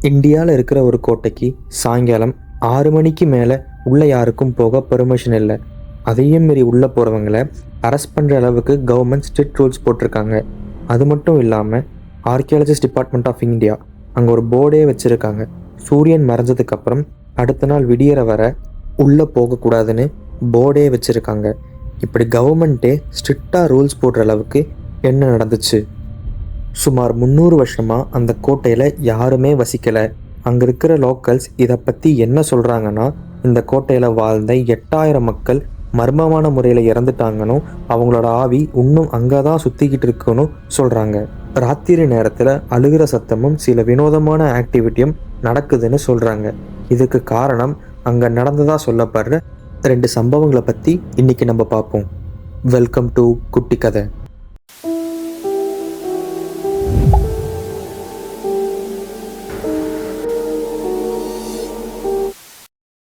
இந்தியாவில் இருக்கிற ஒரு கோட்டைக்கு சாயங்காலம் 6 மணிக்கு மேலே உள்ளே யாருக்கும் போக பெர்மிஷன் இல்லை. அதையும் மீறி உள்ளே போகிறவங்கள அரெஸ்ட் பண்ணுற அளவுக்கு கவர்மெண்ட் ஸ்ட்ரிக்ட் ரூல்ஸ் போட்டிருக்காங்க. அது மட்டும் இல்லாமல் ஆர்கியாலஜிஸ்ட் டிபார்ட்மெண்ட் ஆஃப் இந்தியா அங்கே ஒரு போர்டே வச்சுருக்காங்க. சூரியன் மறைஞ்சதுக்கப்புறம் அடுத்த நாள் விடியற வர உள்ளே போகக்கூடாதுன்னு போர்டே வச்சுருக்காங்க. இப்படி கவர்மெண்ட்டே ஸ்ட்ரிக்டாக ரூல்ஸ் போடுற அளவுக்கு என்ன நடந்துச்சு? சுமார் 300 வருஷமாக அந்த கோட்டையில் யாருமே வசிக்கலை. அங்கே இருக்கிற லோக்கல்ஸ் இதை பற்றி என்ன சொல்கிறாங்கன்னா, இந்த கோட்டையில் வாழ்ந்த 8000 மக்கள் மர்மமான முறையில் இறந்துட்டாங்கன்னு, அவங்களோட ஆவி இன்னும் அங்கே தான் சுற்றிக்கிட்டு இருக்குன்னு சொல்கிறாங்க. ராத்திரி நேரத்தில் அழுகிற சத்தமும் சில வினோதமான ஆக்டிவிட்டியும் நடக்குதுன்னு சொல்கிறாங்க. இதுக்கு காரணம் அங்கே நடந்ததாக சொல்லப்படுற 2 சம்பவங்களை பற்றி இன்றைக்கி நம்ம பார்ப்போம். வெல்கம் டு குட்டி கதை.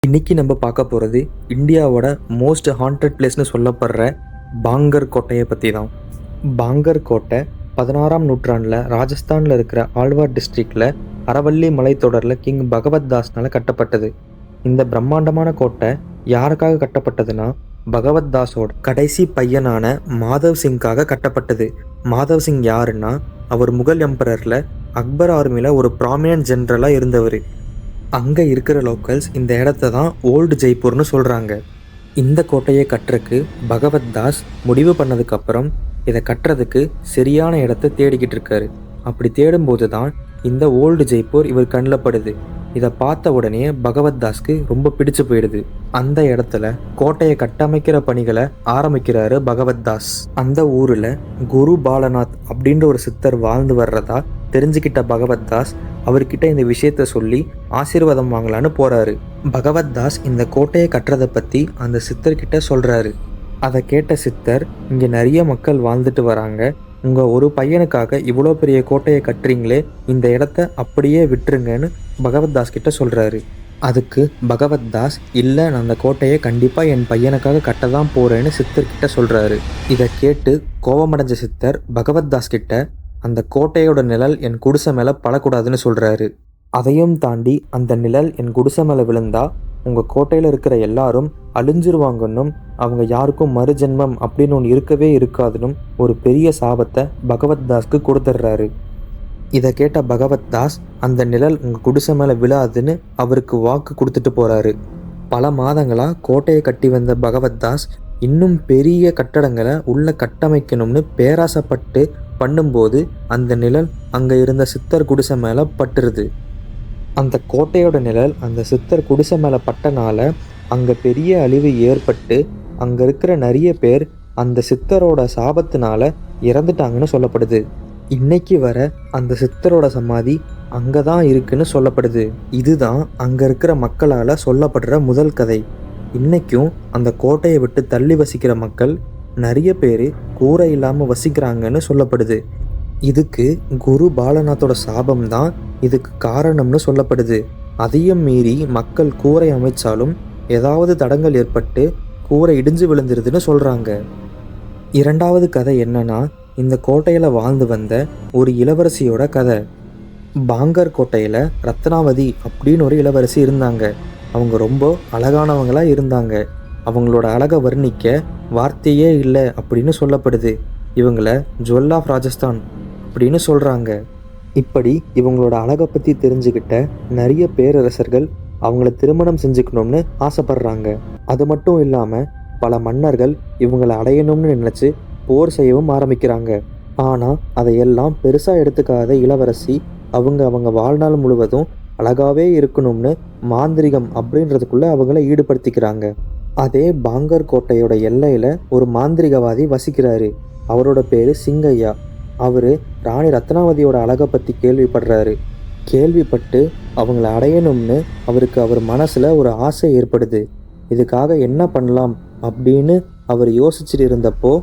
இன்றைக்கி நம்ம பார்க்க போகிறது இந்தியாவோட மோஸ்ட் ஹாண்டட் பிளேஸ்னு சொல்லப்படுற பாங்கர் கோட்டையை பற்றி தான். பாங்கர் கோட்டை 16ஆம் நூற்றாண்டில் ராஜஸ்தானில் இருக்கிற ஆழ்வார் டிஸ்ட்ரிக்டில் அரவல்லி மலைத்தொடரில் கிங் பகவத் தாஸ்னால் கட்டப்பட்டது. இந்த பிரம்மாண்டமான கோட்டை யாருக்காக கட்டப்பட்டதுன்னா, பகவத் தாஸோட கடைசி பையனான மாதவ் சிங்காக கட்டப்பட்டது. மாதவ் சிங் யாருன்னா, அவர் முகல் எம்பரரில் அக்பர் ஆர்மியில் ஒரு ப்ராமினன்ட் ஜென்ரலாக இருந்தவர். அங்கே இருக்கிற லோக்கல்ஸ் இந்த இடத்த தான் ஓல்டு ஜெய்ப்பூர்னு சொல்கிறாங்க. இந்த கோட்டையை கட்டுறதுக்கு பகவத் தாஸ் முடிவு பண்ணதுக்கப்புறம் இதை கட்டுறதுக்கு சரியான இடத்த தேடிக்கிட்டு இருக்காரு. அப்படி தேடும்போது தான் இந்த ஓல்டு ஜெய்ப்பூர் இவர் கண்ணில் படுது. இதை பார்த்த உடனே பகவத் தாஸ்க்கு ரொம்ப பிடிச்சு போயிடுது. அந்த இடத்துல கோட்டையை கட்டமைக்கிற பணிகளை ஆரம்பிக்கிறாரு பகவத் தாஸ். அந்த ஊரில் குரு பாலநாத் அப்படின்ற ஒரு சித்தர் வாழ்ந்து வர்றதா தெரிஞ்சுக்கிட்ட பகவத் தாஸ் அவர்கிட்ட இந்த விஷயத்த சொல்லி ஆசீர்வாதம் வாங்கலான்னு போகிறாரு. பகவத் தாஸ் இந்த கோட்டையை கட்டுறதை பற்றி அந்த சித்தர்கிட்ட சொல்கிறாரு. அதை கேட்ட சித்தர், இங்கே நிறைய மக்கள் வாழ்ந்துட்டு வராங்க, உங்கள் ஒரு பையனுக்காக இவ்வளோ பெரிய கோட்டையை கட்டுறீங்களே, இந்த இடத்த அப்படியே விட்டுருங்கன்னு பகவத் தாஸ் கிட்ட சொல்கிறாரு. அதுக்கு பகவத் தாஸ், இல்லை, நான் அந்த கோட்டையை கண்டிப்பாக என் பையனுக்காக கட்ட தான் போகிறேன்னு சித்தர்கிட்ட சொல்கிறாரு. இதை கேட்டு கோபமடைஞ்ச சித்தர் பகவத் தாஸ் கிட்ட, அந்த கோட்டையோட நிழல் என் குடிசை மேலே படக்கூடாதுன்னு சொல்கிறாரு. அதையும் தாண்டி அந்த நிழல் என் குடிசை மேலே விழுந்தா உங்கள் கோட்டையில் இருக்கிற எல்லாரும் அழிஞ்சிருவாங்கன்னும், அவங்க யாருக்கும் மறுஜென்மம் அப்படின்னு ஒன்று இருக்கவே இருக்காதுன்னும் ஒரு பெரிய சாபத்தை பகவத் தாஸ்க்கு கொடுத்துட்றாரு. இதை கேட்ட பகவத் தாஸ், அந்த நிழல் உங்கள் குடிசை மேலே விழாதுன்னு அவருக்கு வாக்கு கொடுத்துட்டு போகிறாரு. பல மாதங்களாக கோட்டையை கட்டி வந்த பகவத் தாஸ் இன்னும் பெரிய கட்டடங்களை உள்ள கட்டமைக்கணும்னு பேராசைப்பட்டு பண்ணும்போது அந்த நிழல் அங்கே இருந்த சித்தர் குடிசை மேலே பட்டுருது. அந்த கோட்டையோட நிழல் அந்த சித்தர் குடிசை மேலே பட்டனால அங்கே பெரிய அழிவு ஏற்பட்டு அங்கே இருக்கிற நிறைய பேர் அந்த சித்தரோட சாபத்தினால இறந்துட்டாங்கன்னு சொல்லப்படுது. இன்னைக்கு வர அந்த சித்தரோட சமாதி அங்கே தான் இருக்குன்னு சொல்லப்படுது. இதுதான் அங்கே இருக்கிற மக்களால் சொல்லப்படுற முதல் கதை. இன்றைக்கும் அந்த கோட்டையை விட்டு தள்ளி வசிக்கிற மக்கள் நிறைய பேர் கூரை இல்லாமல் வசிக்கிறாங்கன்னு சொல்லப்படுது. இதுக்கு குரு பாலநாத்தோட சாபம் தான் இதுக்கு காரணம்னு சொல்லப்படுது. அதையும் மீறி மக்கள் கூரை அமைச்சாலும் ஏதாவது தடங்கள் ஏற்பட்டு கூரை இடிஞ்சு விழுந்துருதுன்னு சொல்கிறாங்க. இரண்டாவது கதை என்னன்னா, இந்த கோட்டையில் வாழ்ந்து வந்த ஒரு இளவரசியோட கதை. பாங்கர் கோட்டையில் ரத்னாவதி அப்படின்னு ஒரு இளவரசி இருந்தாங்க. அவங்க ரொம்ப அழகானவங்களாக இருந்தாங்க. அவங்களோட அழகை வர்ணிக்க வார்த்தையே இல்லை அப்படின்னு சொல்லப்படுது. இவங்கள ஜுவல் ஆஃப் ராஜஸ்தான் அப்படின்னு சொல்கிறாங்க. இப்படி இவங்களோட அழகை பற்றி தெரிஞ்சுக்கிட்ட நிறைய பேரரசர்கள் அவங்கள திருமணம் செஞ்சுக்கணும்னு ஆசைப்படுறாங்க. அது மட்டும் இல்லாமல் பல மன்னர்கள் இவங்களை அடையணும்னு நினச்சி போர் செய்யவும் ஆரம்பிக்கிறாங்க. ஆனால் அதையெல்லாம் பெருசாக எடுத்துக்காத இளவரசி அவங்க வாழ்நாள் முழுவதும் அழகாகவே இருக்கணும்னு மாந்திரிகம் அப்படின்றதுக்குள்ளே அவங்கள ஈடுபடுத்திக்கிறாங்க. அதே பாங்கர் கோட்டையோட எல்லையில் ஒரு மாந்திரிகவாதி வசிக்கிறாரு. அவரோட பேர் சிங்கையா. அவர் ராணி ரத்னாவதியோட அழகை பற்றி கேள்விப்படுறாரு. கேள்விப்பட்டு அவங்கள அடையணும்னு அவருக்கு அவர் மனசில் ஒரு ஆசை ஏற்படுது. இதுக்காக என்ன பண்ணலாம் அப்படின்னு அவர் யோசிச்சுட்டு இருந்தப்போ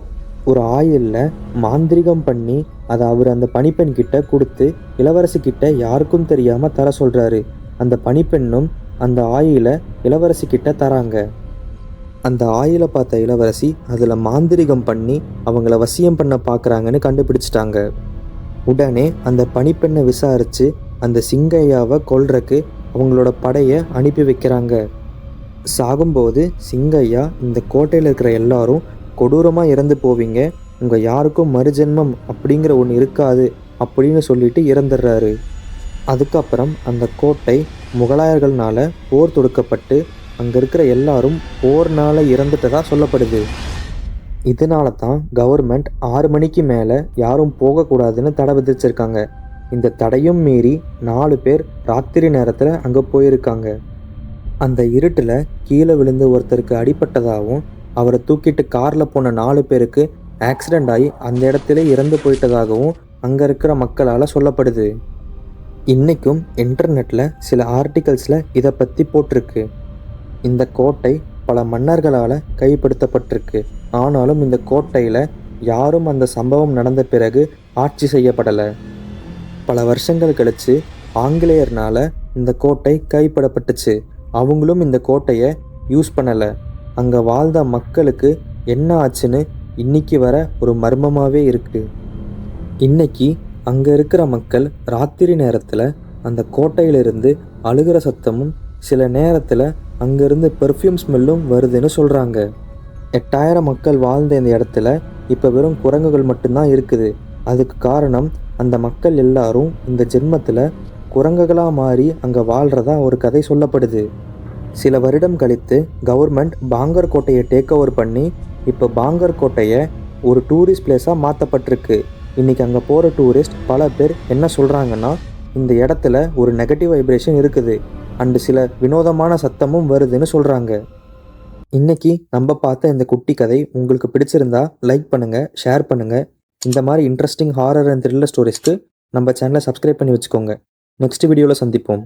ஒரு ஆயிலில் மாந்திரிகம் பண்ணி அதை அவர் அந்த பணிப்பெண் கிட்ட கொடுத்து இளவரசிக்கிட்ட யாருக்கும் தெரியாமல் தர சொல்கிறாரு. அந்த பணிப்பெண்ணும் அந்த ஆயிலை இளவரசி கிட்ட தராங்க. அந்த ஆயிலை பார்த்த இளவரசி அதில் மாந்திரிகம் பண்ணி அவங்கள வசியம் பண்ண பார்க்குறாங்கன்னு கண்டுபிடிச்சிட்டாங்க. உடனே அந்த பணிப்பெண்ணை விசாரித்து அந்த சிங்கையாவை கொல்றக்கு அவங்களோட படையை அனுப்பி வைக்கிறாங்க. சாகும்போது சிங்கையா இந்த கோட்டையில் இருக்கிற எல்லாரும் கொடூரமாக இறந்து போவீங்க, உங்கள் யாருக்கும் மறுஜென்மம் அப்படிங்கிற ஒன்று இருக்காது அப்படின்னு சொல்லிட்டு இறந்துடுறாரு. அதுக்கப்புறம் அந்த கோட்டை முகலாயர்கள்னால போர் தொடுக்கப்பட்டு அங்கே இருக்கிற எல்லாரும் போர்னால் இறந்துட்டதா சொல்லப்படுது. இதனால தான் கவர்மெண்ட் 6 மணிக்கு மேலே யாரும் போகக்கூடாதுன்னு தடை விதிச்சிருக்காங்க. இந்த தடையும் மீறி 4 பேர் ராத்திரி நேரத்தில் அங்கே போயிருக்காங்க. அந்த இருட்டில் கீழே விழுந்து ஒருத்தருக்கு அடிபட்டதாகவும் அவரை தூக்கிட்டு காரில் போன 4 பேருக்கு ஆக்சிடெண்ட் ஆகி அந்த இடத்துல இறந்து போயிட்டதாகவும் அங்கே இருக்கிற மக்களால் சொல்லப்படுது. இன்றைக்கும் இன்டர்நெட்டில் சில ஆர்டிகல்ஸில் இதை பற்றி போட்டிருக்கு. இந்த கோட்டை பல மன்னர்களால் கைப்படுத்தப்பட்டிருக்கு. ஆனாலும் இந்த கோட்டையில் யாரும் அந்த சம்பவம் நடந்த பிறகு ஆட்சி செய்யப்படலை. பல வருஷங்கள் கழித்து ஆங்கிலேயர்னால் இந்த கோட்டை கைப்படப்பட்டுச்சு. அவங்களும் இந்த கோட்டையை யூஸ் பண்ணலை. அங்கே வாழ்ந்த மக்களுக்கு என்ன ஆச்சுன்னு இன்னைக்கு வர ஒரு மர்மமாகவே இருக்குது. இன்னைக்கு அங்கே இருக்கிற மக்கள் ராத்திரி நேரத்தில் அந்த கோட்டையிலிருந்து அழுகிற சத்தமும் சில நேரத்தில் அங்கேருந்து பெர்ஃப்யூம் ஸ்மெல்லும் வருதுன்னு சொல்கிறாங்க. 8000 மக்கள் வாழ்ந்த இந்த இடத்துல இப்போ வெறும் குரங்குகள் மட்டும்தான் இருக்குது. அதுக்கு காரணம் அந்த மக்கள் எல்லாரும் இந்த ஜென்மத்தில் குரங்குகளாக மாறி அங்கே வாழ்கிறதா ஒரு கதை சொல்லப்படுது. சில வருடம் கழித்து கவர்மெண்ட் பாங்கர் கோட்டையை டேக் ஓவர் பண்ணி இப்போ பாங்கர் கோட்டையை ஒரு டூரிஸ்ட் பிளேஸாக மாற்றப்பட்டிருக்கு. இன்றைக்கி அங்கே போகிற டூரிஸ்ட் பல பேர் என்ன சொல்கிறாங்கன்னா, இந்த இடத்துல ஒரு நெகட்டிவ் வைப்ரேஷன் இருக்குது அண்டு சில வினோதமான சத்தமும் வருதுன்னு சொல்கிறாங்க. இன்றைக்கி நம்ம பார்த்த இந்த குட்டி கதை உங்களுக்கு பிடிச்சிருந்தா லைக் பண்ணுங்கள், ஷேர் பண்ணுங்கள். இந்த மாதிரி இன்ட்ரெஸ்டிங் ஹாரர் அண்ட் த்ரில்லர் ஸ்டோரிஸ்க்கு நம்ம சேனலை சப்ஸ்கிரைப் பண்ணி வச்சுக்கோங்க. நெக்ஸ்ட் வீடியோவில் சந்திப்போம்.